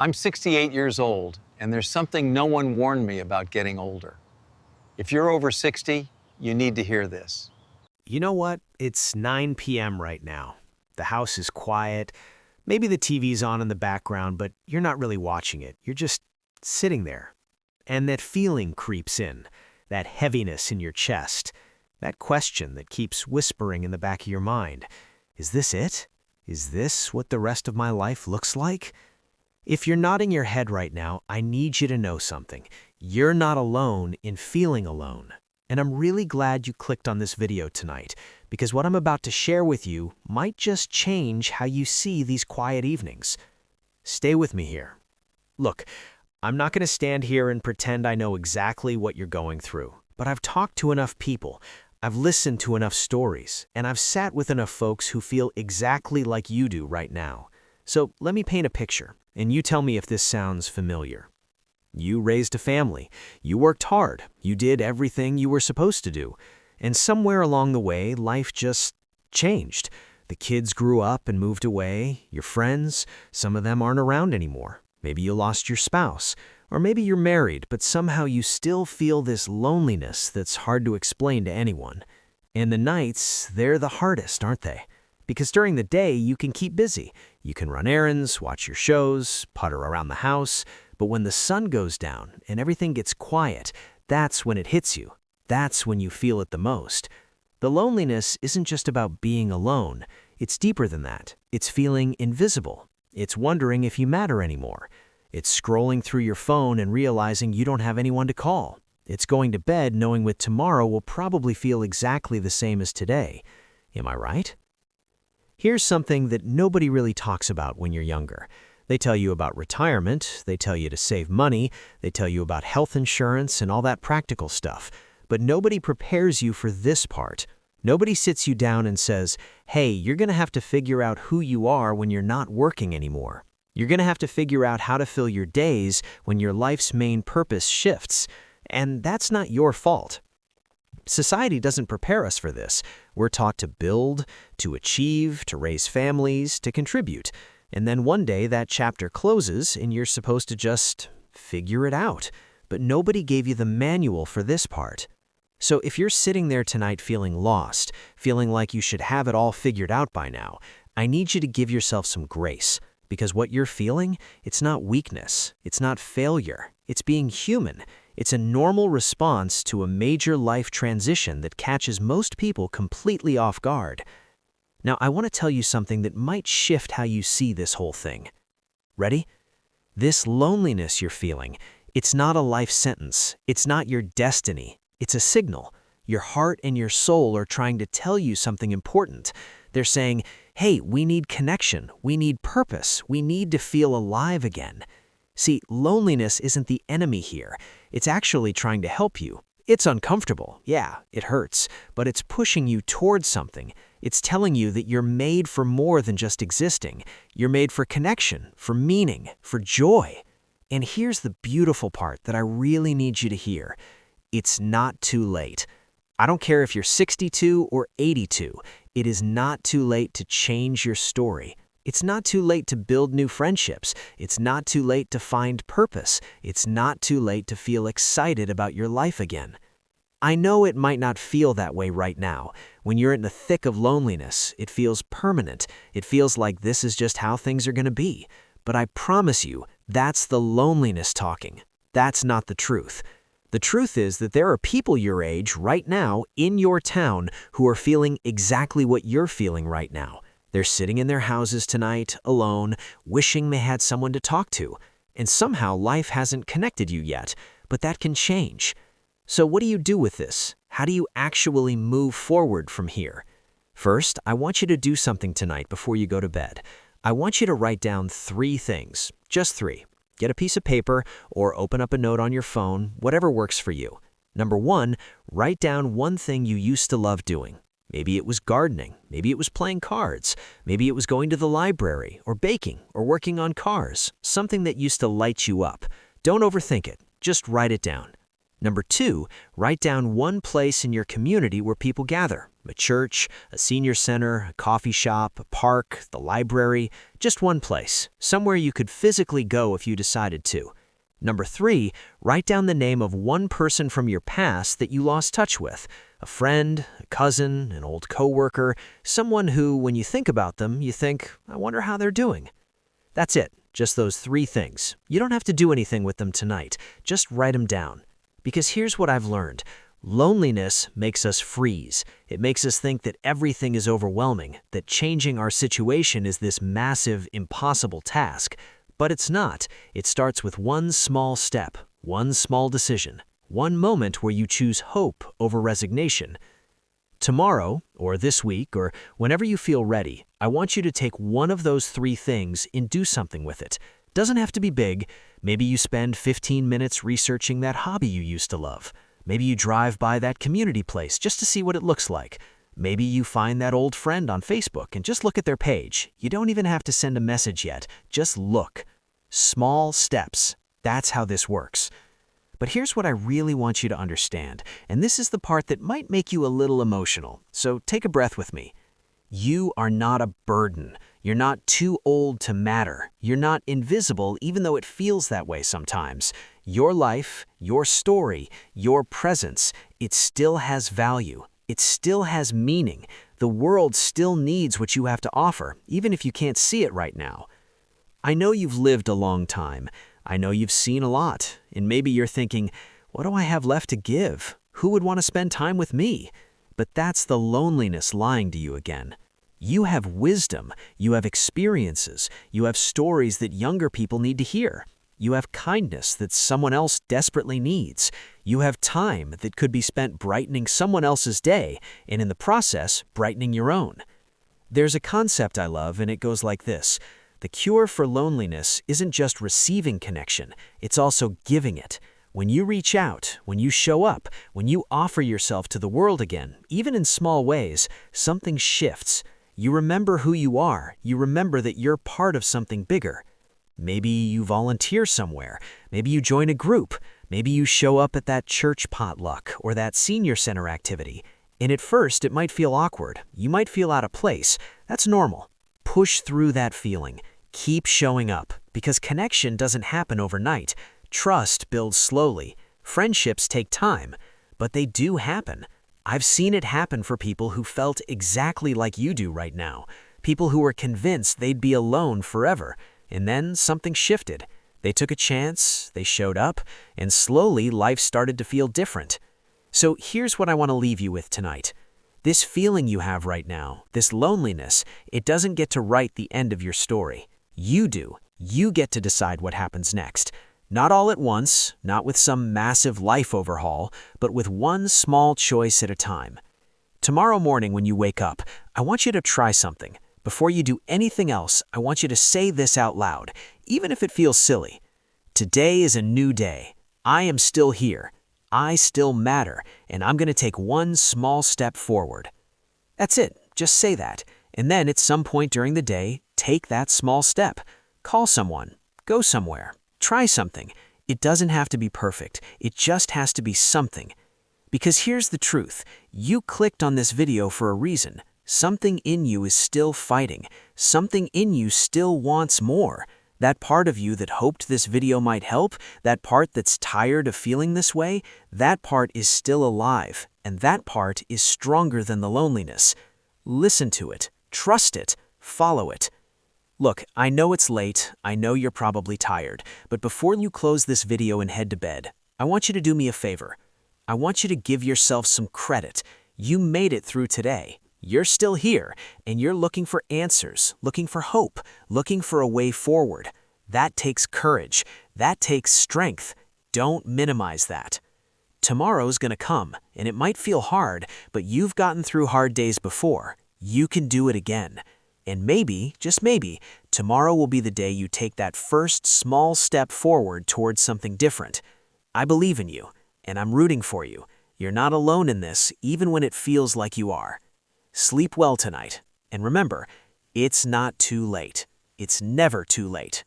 I'm 68 years old, and there's something no one warned me about getting older. If you're over 60, you need to hear this. You know what? It's 9 p.m. right now. The house is quiet. Maybe the TV's on in the background, but you're not really watching it. You're just sitting there. And that feeling creeps in, that heaviness in your chest, that question that keeps whispering in the back of your mind. Is this it? Is this what the rest of my life looks like? If you're nodding your head right now, I need you to know something. You're not alone in feeling alone. And I'm really glad you clicked on this video tonight, because what I'm about to share with you might just change how you see these quiet evenings. Stay with me here. Look, I'm not going to stand here and pretend I know exactly what you're going through, but I've talked to enough people, I've listened to enough stories, and I've sat with enough folks who feel exactly like you do right now. So let me paint a picture, and you tell me if this sounds familiar. You raised a family, you worked hard, you did everything you were supposed to do, and somewhere along the way, life just changed. The kids grew up and moved away, your friends, some of them aren't around anymore. Maybe you lost your spouse, or maybe you're married, but somehow you still feel this loneliness that's hard to explain to anyone. And the nights, they're the hardest, aren't they? Because during the day, you can keep busy. You can run errands, watch your shows, putter around the house. But when the sun goes down and everything gets quiet, that's when it hits you. That's when you feel it the most. The loneliness isn't just about being alone. It's deeper than that. It's feeling invisible. It's wondering if you matter anymore. It's scrolling through your phone and realizing you don't have anyone to call. It's going to bed knowing that tomorrow will probably feel exactly the same as today. Am I right? Here's something that nobody really talks about when you're younger. They tell you about retirement, they tell you to save money, they tell you about health insurance and all that practical stuff. But nobody prepares you for this part. Nobody sits you down and says, hey, you're going to have to figure out who you are when you're not working anymore. You're going to have to figure out how to fill your days when your life's main purpose shifts. And that's not your fault. Society doesn't prepare us for this. We're taught to build, to achieve, to raise families, to contribute. And then one day that chapter closes and you're supposed to just figure it out. But nobody gave you the manual for this part. So if you're sitting there tonight feeling lost, feeling like you should have it all figured out by now, I need you to give yourself some grace. Because what you're feeling, it's not weakness, it's not failure, it's being human. It's a normal response to a major life transition that catches most people completely off guard. Now, I want to tell you something that might shift how you see this whole thing. Ready? This loneliness you're feeling, it's not a life sentence. It's not your destiny. It's a signal. Your heart and your soul are trying to tell you something important. They're saying, hey, we need connection. We need purpose. We need to feel alive again. See, loneliness isn't the enemy here. It's actually trying to help you. It's uncomfortable. Yeah, it hurts, but it's pushing you towards something. It's telling you that you're made for more than just existing. You're made for connection, for meaning, for joy. And here's the beautiful part that I really need you to hear. It's not too late. I don't care if you're 62 or 82. It is not too late to change your story. It's not too late to build new friendships. It's not too late to find purpose. It's not too late to feel excited about your life again. I know it might not feel that way right now. When you're in the thick of loneliness, it feels permanent. It feels like this is just how things are going to be. But I promise you, that's the loneliness talking. That's not the truth. The truth is that there are people your age right now in your town who are feeling exactly what you're feeling right now. They're sitting in their houses tonight, alone, wishing they had someone to talk to. And somehow life hasn't connected you yet, but that can change. So what do you do with this? How do you actually move forward from here? First, I want you to do something tonight before you go to bed. I want you to write down 3 things, just 3. Get a piece of paper or open up a note on your phone, whatever works for you. Number 1, write down one thing you used to love doing. Maybe it was gardening, maybe it was playing cards, maybe it was going to the library, or baking, or working on cars, something that used to light you up. Don't overthink it, just write it down. Number 2, write down one place in your community where people gather. A church, a senior center, a coffee shop, a park, the library, just one place, somewhere you could physically go if you decided to. Number 3, write down the name of one person from your past that you lost touch with. A friend, a cousin, an old coworker, someone who, when you think about them, you think, I wonder how they're doing. That's it, just those 3 things. You don't have to do anything with them tonight, just write them down. Because here's what I've learned. Loneliness makes us freeze. It makes us think that everything is overwhelming, that changing our situation is this massive, impossible task. But it's not. It starts with one small step, one small decision, one moment where you choose hope over resignation. Tomorrow, or this week, or whenever you feel ready, I want you to take one of those 3 things and do something with it. Doesn't have to be big. Maybe you spend 15 minutes researching that hobby you used to love. Maybe you drive by that community place just to see what it looks like. Maybe you find that old friend on Facebook and just look at their page. You don't even have to send a message yet. Just look. Small steps. That's how this works. But here's what I really want you to understand, and this is the part that might make you a little emotional, so take a breath with me. You are not a burden. You're not too old to matter. You're not invisible, even though it feels that way sometimes. Your life, your story, your presence, it still has value. It still has meaning. The world still needs what you have to offer, even if you can't see it right now. I know you've lived a long time. I know you've seen a lot, and maybe you're thinking, what do I have left to give? Who would want to spend time with me? But that's the loneliness lying to you again. You have wisdom, you have experiences, you have stories that younger people need to hear. You have kindness that someone else desperately needs. You have time that could be spent brightening someone else's day, and in the process, brightening your own. There's a concept I love, and it goes like this. The cure for loneliness isn't just receiving connection, it's also giving it. When you reach out, when you show up, when you offer yourself to the world again, even in small ways, something shifts. You remember who you are. You remember that you're part of something bigger. Maybe you volunteer somewhere. Maybe you join a group. Maybe you show up at that church potluck or that senior center activity. And at first, it might feel awkward. You might feel out of place. That's normal. Push through that feeling. Keep showing up, because connection doesn't happen overnight. Trust builds slowly. Friendships take time, but they do happen. I've seen it happen for people who felt exactly like you do right now. People who were convinced they'd be alone forever. And then something shifted. They took a chance, they showed up, and slowly life started to feel different. So here's what I want to leave you with tonight. This feeling you have right now, this loneliness, it doesn't get to write the end of your story. You do. You get to decide what happens next. Not all at once, not with some massive life overhaul, but with one small choice at a time. Tomorrow morning when you wake up, I want you to try something. Before you do anything else, I want you to say this out loud, even if it feels silly. Today is a new day. I am still here. I still matter, and I'm going to take one small step forward. That's it. Just say that. And then at some point during the day, take that small step. Call someone. Go somewhere. Try something. It doesn't have to be perfect. It just has to be something. Because here's the truth. You clicked on this video for a reason. Something in you is still fighting. Something in you still wants more. That part of you that hoped this video might help, that part that's tired of feeling this way, that part is still alive, and that part is stronger than the loneliness. Listen to it. Trust it. Follow it. Look, I know it's late. I know you're probably tired, but before you close this video and head to bed, I want you to do me a favor. I want you to give yourself some credit. You made it through today. You're still here, and you're looking for answers, looking for hope, looking for a way forward. That takes courage. That takes strength. Don't minimize that. Tomorrow's gonna come, and it might feel hard, but you've gotten through hard days before. You can do it again. And maybe, just maybe, tomorrow will be the day you take that first small step forward towards something different. I believe in you, and I'm rooting for you. You're not alone in this, even when it feels like you are. Sleep well tonight, and remember, it's not too late. It's never too late.